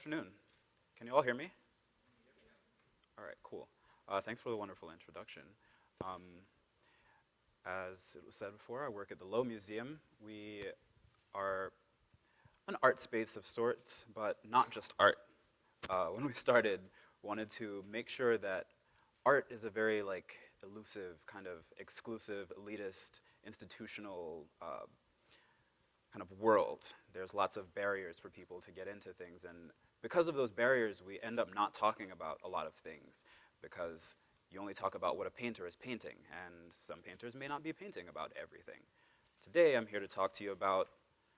afternoon. Can you all hear me? All right, cool. Thanks for the wonderful introduction. Um, as it was said before, I work at the Low Museum. We are an art space of sorts, but not just art. When we started, wanted to make sure that art is a very elusive, kind of exclusive, elitist, institutional kind of world. There's lots of barriers for people to get into things, and because of those barriers, we end up not talking about a lot of things, because you only talk about what a painter is painting, and some painters may not be painting about everything. Today, I'm here to talk to you about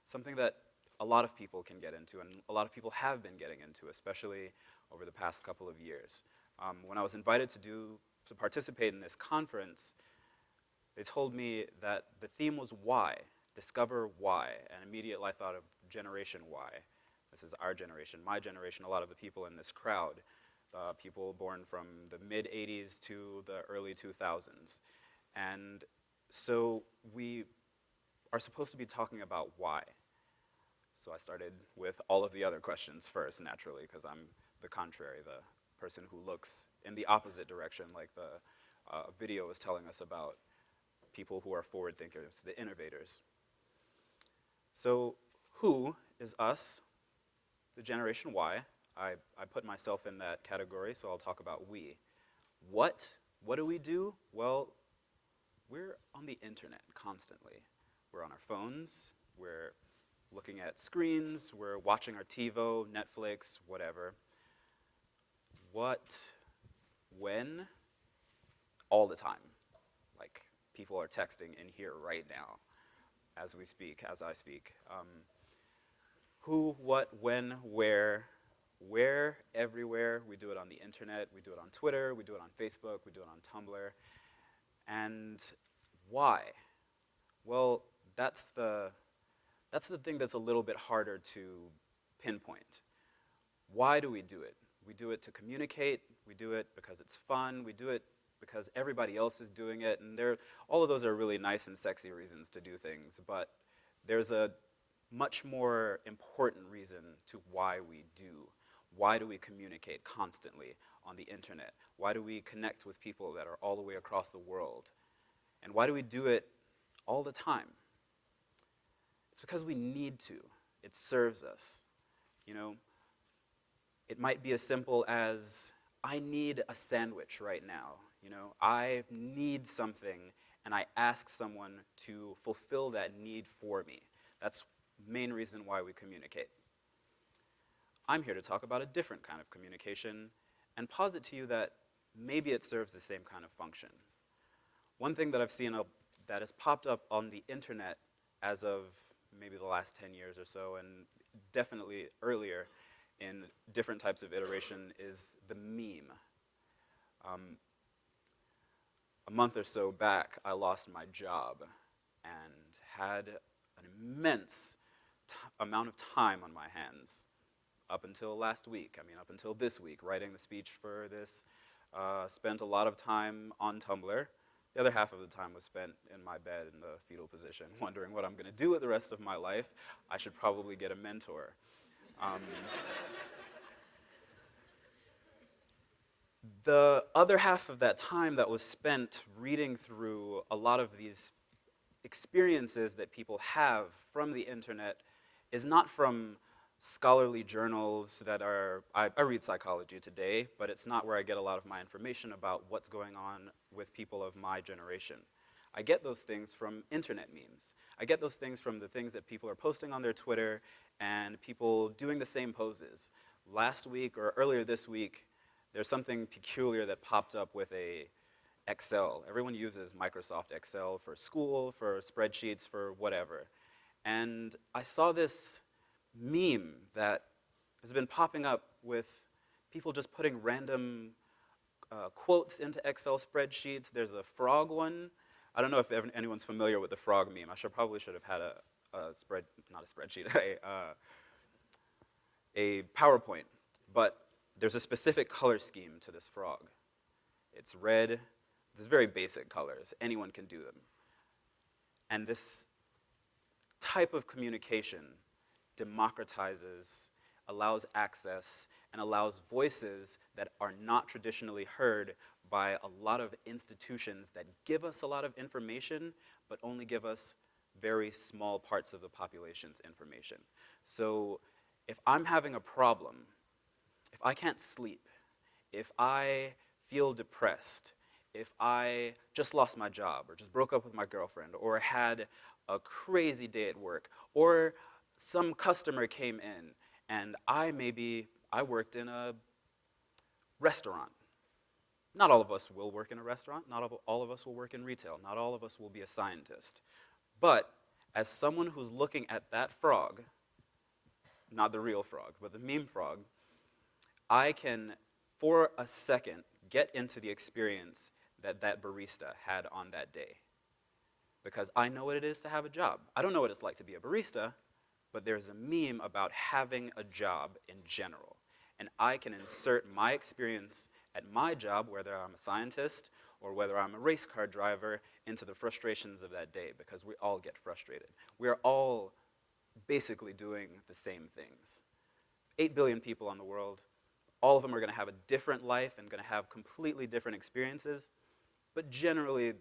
something that a lot of people can get into, and a lot of people have been getting into, especially over the past couple of years. When I was invited to participate in this conference, they told me that the theme was why, discover why, and immediately I thought of Generation Y. This is our generation, my generation, a lot of the people in this crowd, people born from the mid-'80s to the early 2000s. And so we are supposed to be talking about why. So I started with all of the other questions first, naturally, because I'm the contrary, the person who looks in the opposite direction, like the video was telling us about people who are forward thinkers, the innovators. So who is us, the Generation Y? I put myself in that category, so I'll talk about we. What do we do? Well, we're on the internet constantly. We're on our phones, we're looking at screens, we're watching our TiVo, Netflix, whatever. What, when? All the time. Like, people are texting in here right now as we speak, as I speak. Who, what, when, where, everywhere. We do it on the internet, we do it on Twitter, we do it on Facebook, we do it on Tumblr. And why? Well, that's the thing that's a little bit harder to pinpoint. Why do we do it? We do it to communicate, we do it because it's fun, we do it because everybody else is doing it, and all of those are really nice and sexy reasons to do things, but there's a much more important reason to why we do. Why do we communicate constantly on the internet? Why do we connect with people that are all the way across the world? And why do we do it all the time? It's because we need to. It serves us. You know, it might be as simple as, I need a sandwich right now. You know, I need something, and I ask someone to fulfill that need for me. That's the main reason why we communicate. I'm here to talk about a different kind of communication and posit to you that maybe it serves the same kind of function. One thing that I've seen that has popped up on the internet as of maybe the last 10 years or so, and definitely earlier in different types of iteration, is the meme. A month or so back, I lost my job and had an immense amount of time on my hands up until last week. I mean, up until this week, writing the speech for this. Spent a lot of time on Tumblr. The other half of the time was spent in my bed in the fetal position, wondering what I'm going to do with the rest of my life. I should probably get a mentor. The other half of that time that was spent reading through a lot of these experiences that people have from the internet is not from scholarly journals that are, I read Psychology Today, but it's not where I get a lot of my information about what's going on with people of my generation. I get those things from internet memes. I get those things from the things that people are posting on their Twitter and people doing the same poses. Last week or earlier this week, there's something peculiar that popped up with Excel. Everyone uses Microsoft Excel for school, for spreadsheets, for whatever. And I saw this meme that has been popping up with people just putting random quotes into Excel spreadsheets. There's a frog one. I don't know if anyone's familiar with the frog meme. I probably should have had not a spreadsheet, a PowerPoint. But there's a specific color scheme to this frog. It's red. There's very basic colors. Anyone can do them. And this type of communication democratizes allows access, and allows voices that are not traditionally heard by a lot of institutions that give us a lot of information, but only give us very small parts of the population's information. So if I'm having a problem, if I can't sleep, if I feel depressed, if I just lost my job, or just broke up with my girlfriend, or had a crazy day at work, or some customer came in, and I worked in a restaurant. Not all of us will work in a restaurant. Not all of us will work in retail. Not all of us will be a scientist. But as someone who's looking at that frog, not the real frog, but the meme frog, I can, for a second, get into the experience that that barista had on that day. Because I know what it is to have a job. I don't know what it's like to be a barista, but there's a meme about having a job in general. And I can insert my experience at my job, whether I'm a scientist or whether I'm a race car driver, into the frustrations of that day, because we all get frustrated. We are all basically doing the same things. 8 billion people in the world. All of them are going to have a different life and going to have completely different experiences, but generally,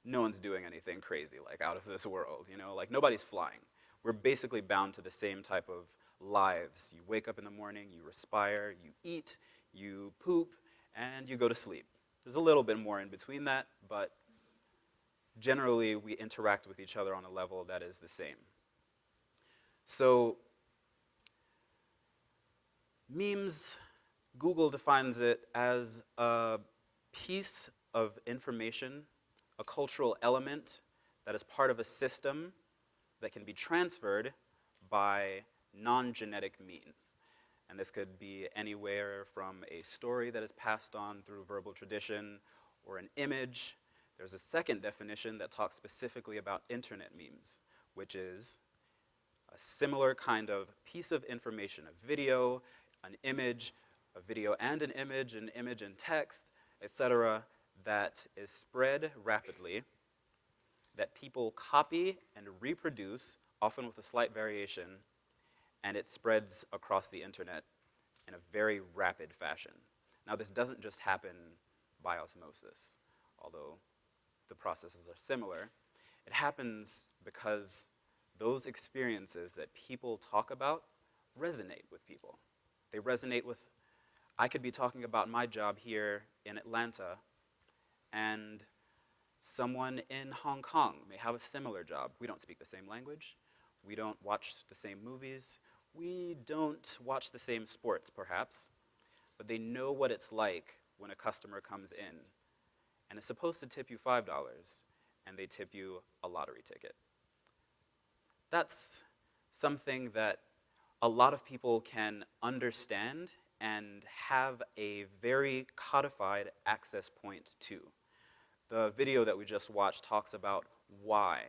no one's doing anything crazy, like out of this world, you know? Like, nobody's flying. We're basically bound to the same type of lives. You wake up in the morning, you respire, you eat, you poop, and you go to sleep. There's a little bit more in between that, but generally, we interact with each other on a level that is the same. So, memes, Google defines it as a piece of information, a cultural element that is part of a system that can be transferred by non-genetic means. And this could be anywhere from a story that is passed on through verbal tradition or an image. There's a second definition that talks specifically about internet memes, which is a similar kind of piece of information, a video, an image, a video and an image and text, etc., that is spread rapidly, that people copy and reproduce, often with a slight variation, and it spreads across the internet in a very rapid fashion. Now, this doesn't just happen by osmosis, although the processes are similar. It happens because those experiences that people talk about resonate with people. They resonate with, I could be talking about my job here in Atlanta, and someone in Hong Kong may have a similar job. We don't speak the same language. We don't watch the same movies. We don't watch the same sports, perhaps. But they know what it's like when a customer comes in and is supposed to tip you $5, and they tip you a lottery ticket. That's something that a lot of people can understand and have a very codified access point to. The video that we just watched talks about why.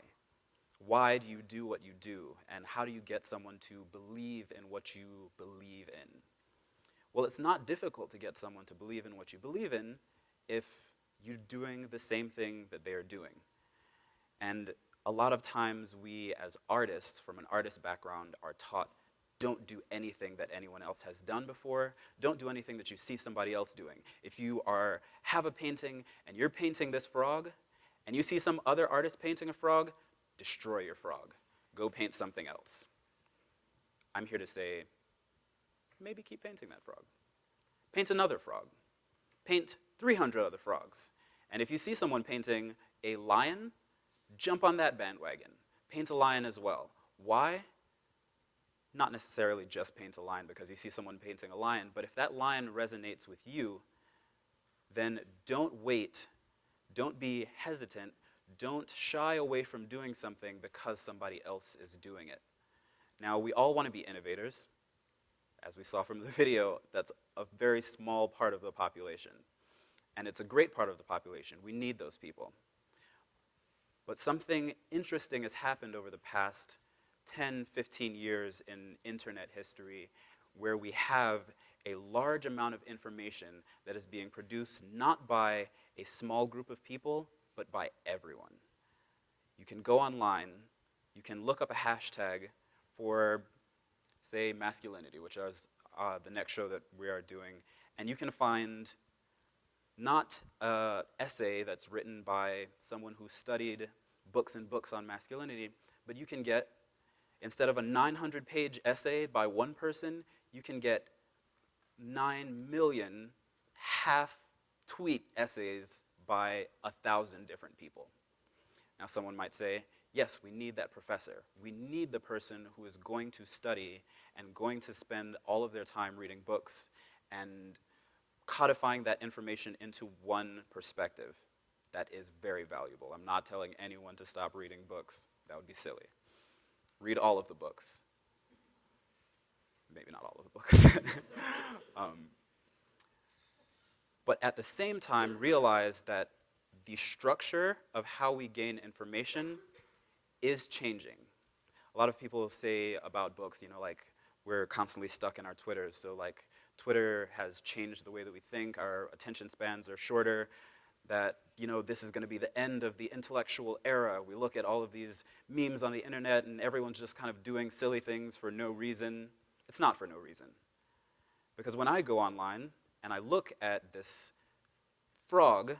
Why do you do what you do? And how do you get someone to believe in what you believe in? Well, it's not difficult to get someone to believe in what you believe in if you're doing the same thing that they are doing. And a lot of times we, as artists, from an artist background, are taught, don't do anything that anyone else has done before. Don't do anything that you see somebody else doing. If you have a painting and you're painting this frog, and you see some other artist painting a frog, destroy your frog. Go paint something else. I'm here to say, maybe keep painting that frog. Paint another frog. Paint 300 other frogs. And if you see someone painting a lion, jump on that bandwagon. Paint a lion as well. Why? Not necessarily just paint a lion because you see someone painting a lion, but if that lion resonates with you, then don't wait, don't be hesitant, don't shy away from doing something because somebody else is doing it. Now, we all want to be innovators. As we saw from the video, that's a very small part of the population. And it's a great part of the population. We need those people. But something interesting has happened over the past 10, 15 years in internet history where we have a large amount of information that is being produced not by a small group of people, but by everyone. You can go online, you can look up a hashtag for say masculinity, which is the next show that we are doing, and you can find not an essay that's written by someone who studied books and books on masculinity, but you can get, instead of a 900-page essay by one person, you can get 9 million half-tweet essays by 1,000 different people. Now someone might say, yes, we need that professor. We need the person who is going to study and going to spend all of their time reading books and codifying that information into one perspective. That is very valuable. I'm not telling anyone to stop reading books. That would be silly. Read all of the books. Maybe not all of the books. But at the same time, realize that the structure of how we gain information is changing. A lot of people say about books, you know, like, we're constantly stuck in our Twitters. So like, Twitter has changed the way that we think. Our attention spans are shorter. That, you know, this is going to be the end of the intellectual era. We look at all of these memes on the internet and everyone's just kind of doing silly things for no reason. It's not for no reason. Because when I go online and I look at this frog,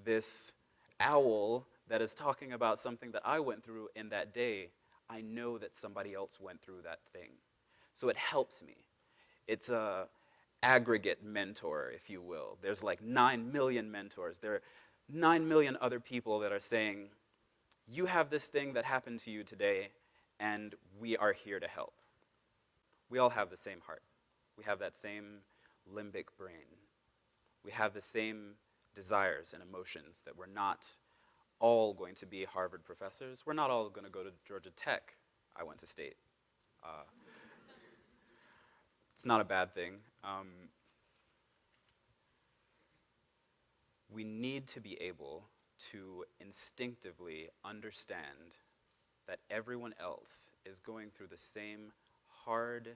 this owl that is talking about something that I went through in that day, I know that somebody else went through that thing. So it helps me. It's a aggregate mentor, if you will. There's like 9 million mentors. There are 9 million other people that are saying, you have this thing that happened to you today, and we are here to help. We all have the same heart. We have that same limbic brain. We have the same desires and emotions, that we're not all going to be Harvard professors. We're not all going to go to Georgia Tech. I went to State. It's not a bad thing. We need to be able to instinctively understand that everyone else is going through the same hard,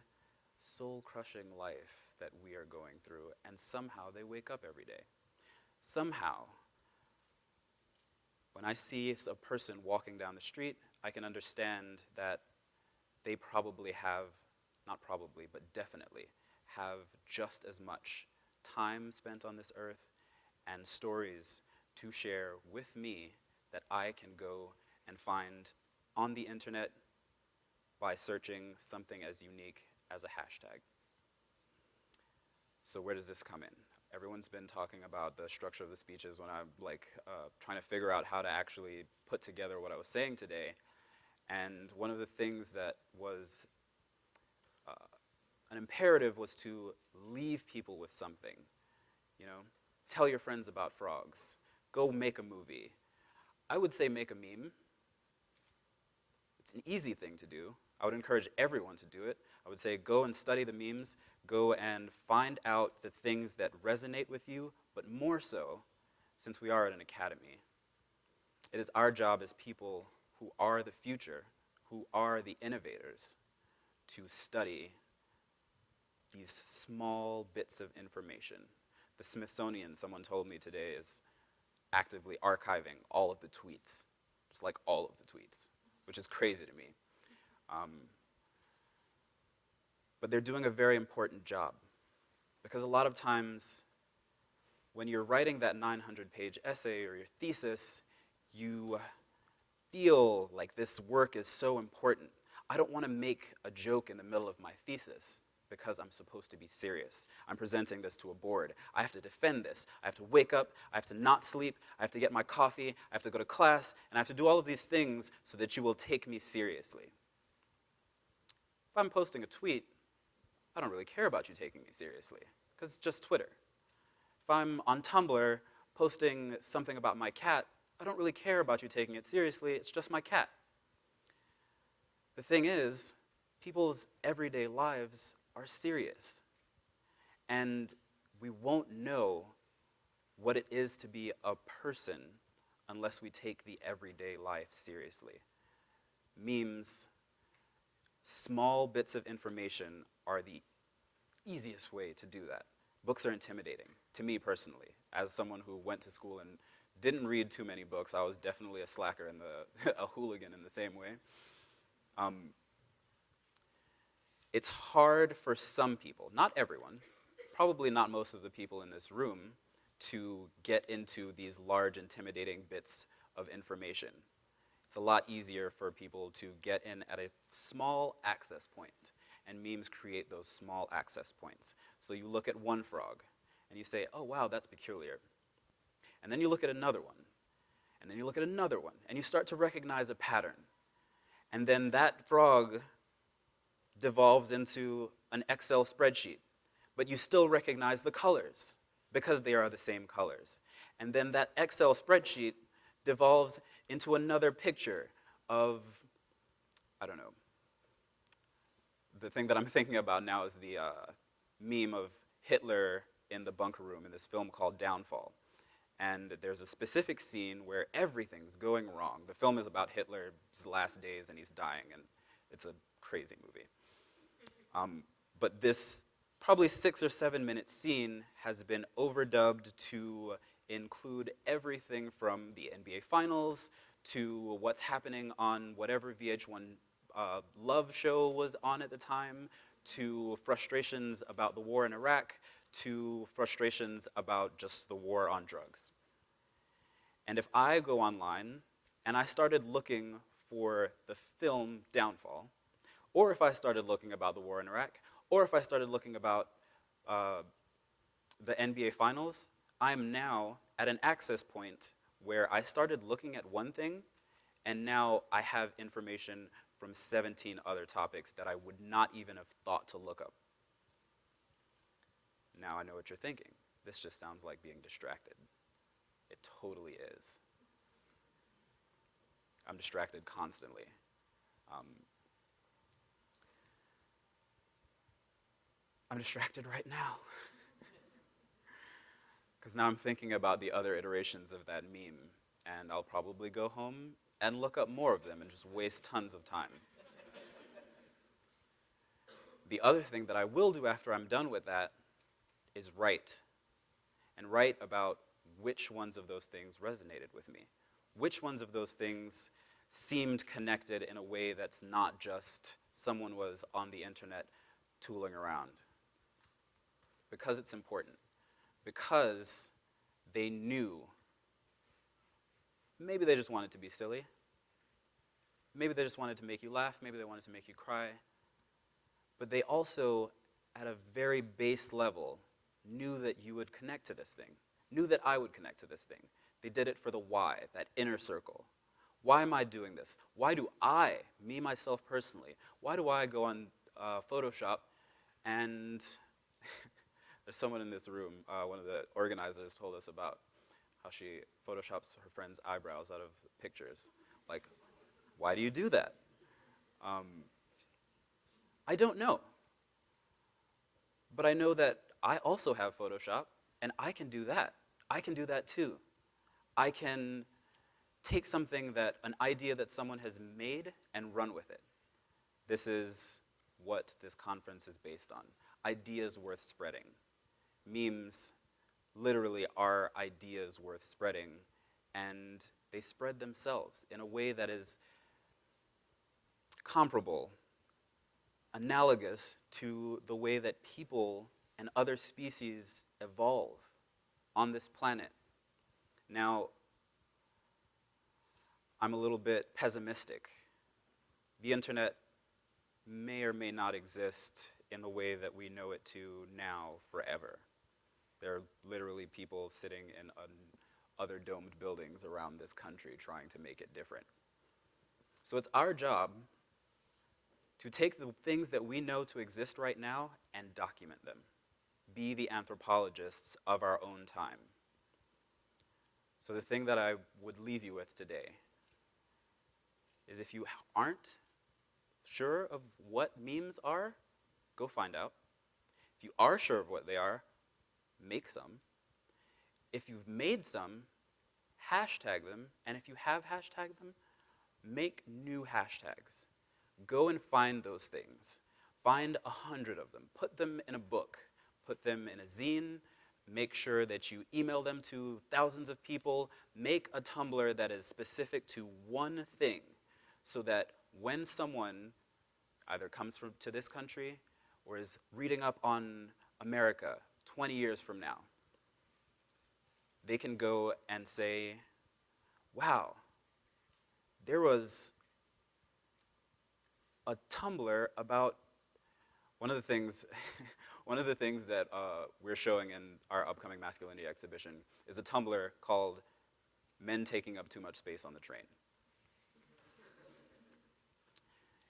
soul-crushing life that we are going through, and somehow they wake up every day. Somehow, when I see a person walking down the street, I can understand that they probably have, not probably, but definitely, have just as much time spent on this earth and stories to share with me that I can go and find on the internet by searching something as unique as a hashtag. So where does this come in? Everyone's been talking about the structure of the speeches when I'm trying to figure out how to actually put together what I was saying today. And one of the things that was an imperative was to leave people with something. You know, tell your friends about frogs. Go make a movie. I would say make a meme. It's an easy thing to do. I would encourage everyone to do it. I would say go and study the memes. Go and find out the things that resonate with you, but more so, since we are at an academy, it is our job as people who are the future, who are the innovators, to study these small bits of information. The Smithsonian, someone told me today, is actively archiving all of the tweets, just like all of the tweets, which is crazy to me. But they're doing a very important job, because a lot of times when you're writing that 900-page essay or your thesis, you feel like this work is so important. I don't want to make a joke in the middle of my thesis because I'm supposed to be serious. I'm presenting this to a board. I have to defend this. I have to wake up. I have to not sleep. I have to get my coffee. I have to go to class. And I have to do all of these things so that you will take me seriously. If I'm posting a tweet, I don't really care about you taking me seriously, because it's just Twitter. If I'm on Tumblr posting something about my cat, I don't really care about you taking it seriously, it's just my cat. The thing is, people's everyday lives are serious. And we won't know what it is to be a person unless we take the everyday life seriously. Memes, small bits of information are the easiest way to do that. Books are intimidating, to me personally. As someone who went to school and didn't read too many books, I was definitely a slacker and a hooligan in the same way. it's hard for some people, not everyone, probably not most of the people in this room, to get into these large, intimidating bits of information. It's a lot easier for people to get in at a small access point, and memes create those small access points. So you look at one frog, and you say, oh, wow, that's peculiar. And then you look at another one, and then you look at another one, and you start to recognize a pattern. And then that frog devolves into an Excel spreadsheet, but you still recognize the colors because they are the same colors. And then that Excel spreadsheet devolves into another picture of, I don't know, the thing that I'm thinking about now is the meme of Hitler in the bunker room in this film called Downfall. And there's a specific scene where everything's going wrong. The film is about Hitler's last days and he's dying, and it's a crazy movie. But this probably 6 or 7 minute scene has been overdubbed to include everything from the NBA Finals to what's happening on whatever VH1 love show was on at the time, to frustrations about the war in Iraq, to frustrations about just the war on drugs. And if I go online and I started looking for the film Downfall, or if I started looking about the war in Iraq, or if I started looking about the NBA Finals, I'm now at an access point where I started looking at one thing, and now I have information from 17 other topics that I would not even have thought to look up. Now I know what you're thinking. This just sounds like being distracted. It totally is. I'm distracted constantly. I'm distracted right now. Because now I'm thinking about the other iterations of that meme, and I'll probably go home and look up more of them and just waste tons of time. The other thing that I will do after I'm done with that is write. And write about which ones of those things resonated with me. Which ones of those things seemed connected in a way that's not just someone was on the internet tooling around. Because it's important. Because they knew. Maybe they just wanted to be silly. Maybe they just wanted to make you laugh. Maybe they wanted to make you cry. But they also, at a very base level, knew that you would connect to this thing. Knew that I would connect to this thing. They did it for the why, that inner circle. Why am I doing this? Why do I, me, myself personally, why do I go on Photoshop and there's someone in this room, one of the organizers told us about how she photoshops her friend's eyebrows out of pictures. Like, why do you do that? I don't know. But I know that I also have Photoshop, and I can do that. I can do that too. I can take something that, an idea that someone has made and run with it. This is what this conference is based on. Ideas worth spreading. Memes literally are ideas worth spreading, and they spread themselves in a way that is comparable, analogous to the way that people and other species evolve on this planet. Now, I'm a little bit pessimistic. The internet may or may not exist in the way that we know it to now forever. There are literally people sitting in other domed buildings around this country trying to make it different. So it's our job to take the things that we know to exist right now and document them. Be the anthropologists of our own time. So the thing that I would leave you with today is, if you aren't sure of what memes are, go find out. If you are sure of what they are, make some. If you've made some, hashtag them. And if you have hashtagged them, make new hashtags. Go and find those things. Find 100 of them. Put them in a book. Put them in a zine. Make sure that you email them to thousands of people. Make a Tumblr that is specific to one thing, so that when someone either comes to this country or is reading up on America 20 years from now, they can go and say, wow, there was a Tumblr about one of the things one of the things that we're showing in our upcoming masculinity exhibition is a Tumblr called Men Taking Up Too Much Space on the Train.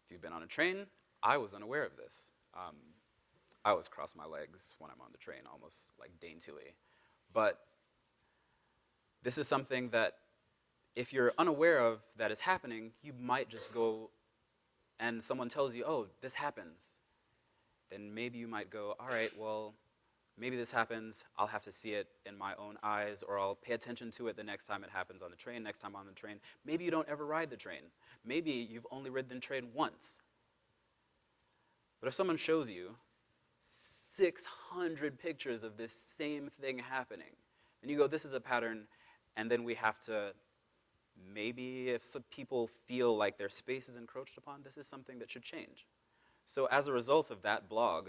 If you've been on a train, I was unaware of this. I always cross my legs when I'm on the train, almost like daintily. But this is something that if you're unaware of that is happening, you might just go and someone tells you, oh, this happens. Then maybe you might go, all right, well, maybe this happens. I'll have to see it in my own eyes, or I'll pay attention to it the next time it happens on the train, next time on the train. Maybe you don't ever ride the train. Maybe you've only ridden the train once. But if someone shows you 600 pictures of this same thing happening, then you go, this is a pattern, and then we have to, maybe if some people feel like their space is encroached upon, this is something that should change. So as a result of that blog,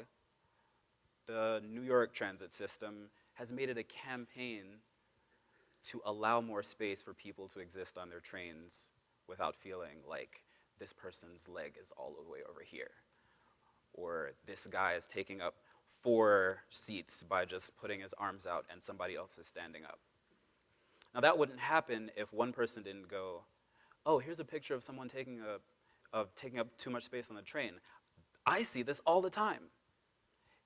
the New York transit system has made it a campaign to allow more space for people to exist on their trains without feeling like this person's leg is all the way over here, or this guy is taking up 4 seats by just putting his arms out and somebody else is standing up. Now that wouldn't happen if one person didn't go, oh, here's a picture of someone taking up too much space on the train. I see this all the time.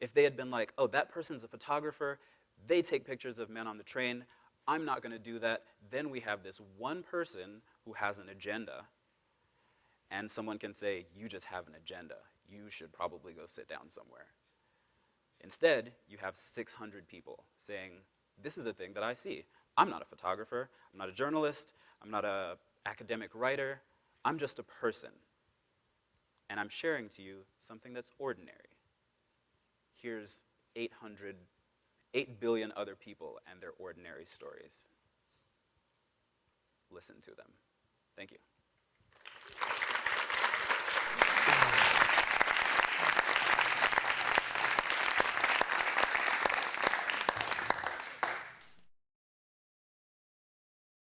If they had been like, oh, that person's a photographer, they take pictures of men on the train, I'm not going to do that, then we have this one person who has an agenda, and someone can say, you just have an agenda. You should probably go sit down somewhere. Instead, you have 600 people saying, this is a thing that I see. I'm not a photographer, I'm not a journalist, I'm not an academic writer, I'm just a person. And I'm sharing to you something that's ordinary. Here's 8 billion other people and their ordinary stories. Listen to them. Thank you.